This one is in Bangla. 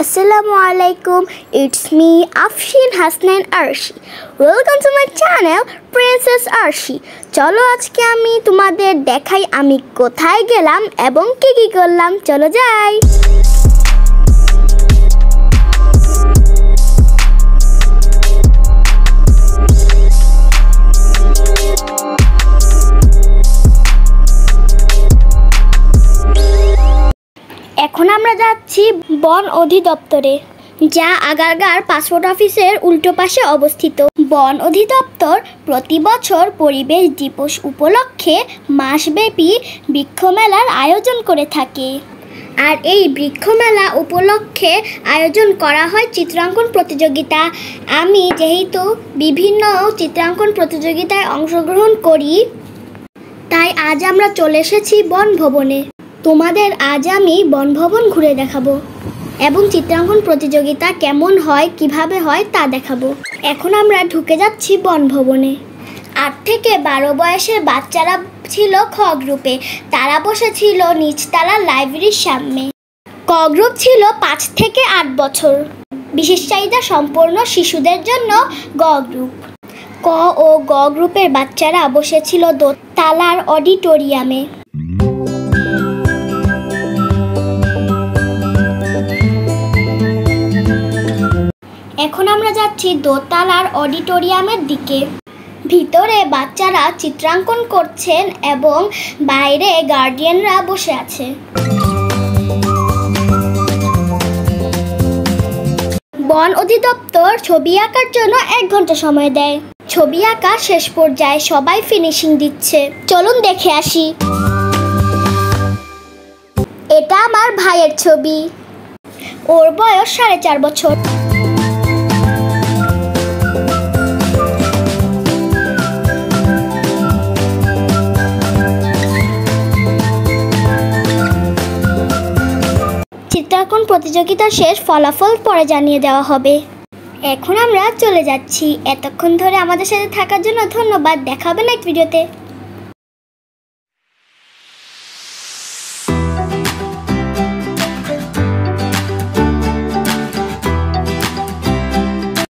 Assalamualaikum, it's me Afshin Hasnain Arshi. Welcome to my channel Princess Arshi. চলো আজকে আমি তোমাদের দেখাই আমি কোথায় গেলাম এবং কি কি করলাম। চলো যাই। এখন আমরা যাচ্ছি বন অধিদপ্তরে, যা আগারগাঁর পাসপোর্ট অফিসের উল্টো পাশে অবস্থিত। বন অধিদপ্তর প্রতি বছর পরিবেশ দিবস উপলক্ষে মাসব্যাপী বৃক্ষমেলার আয়োজন করে থাকে। আর এই বৃক্ষমেলা উপলক্ষে আয়োজন করা হয় চিত্রাঙ্কন প্রতিযোগিতা। আমি যেহেতু বিভিন্ন চিত্রাঙ্কন প্রতিযোগিতায় অংশগ্রহণ করি, তাই আজ আমরা চলে এসেছি বনভবনে। তোমাদের আজ আমি বনভবন ঘুরে দেখাবো এবং চিত্রাঙ্কন প্রতিযোগিতা কেমন হয়, কিভাবে হয় তা দেখাবো। এখন আমরা ঢুকে যাচ্ছি বনভবনে। 8 থেকে 12 বয়সের বাচ্চারা ছিল খ গ্রুপে, তারা বসেছিল নিচতলার লাইব্রেরির সামনে। ক গ্রুপ ছিল 5 থেকে 8 বছর, বিশেষ চাহিদা সম্পন্ন শিশুদের জন্য গ গ্রুপ। ক ও গ গ্রুপের বাচ্চারা বসেছিল দোতলার অডিটোরিয়ামে। এখন আমরা যাচ্ছি দোতলার অডিটোরিয়ামের দিকে। ভিতরে বাচ্চারা চিত্রাঙ্কন করছেন এবং বাইরে গার্ডিয়ানরা বসে আছে। বন অধিদপ্তর ছবি আঁকার জন্য 1 ঘন্টা সময় দেয়। ছবি আঁকা শেষ পর্যায়ে সবাই ফিনিশিং দিচ্ছে। চলুন দেখে আসি। এটা আমার ভাইয়ের ছবি, ওর বয়স 4.5 বছর। চিত্রাঙ্কন প্রতিযোগিতা শেষ, ফলাফল পরে জানিয়ে দেওয়া হবে। এখন আমরা চলে যাচ্ছি। এতক্ষণ ধরে আমাদের সাথে থাকার জন্য ধন্যবাদ। দেখা হবে নেক্সট ভিডিওতে।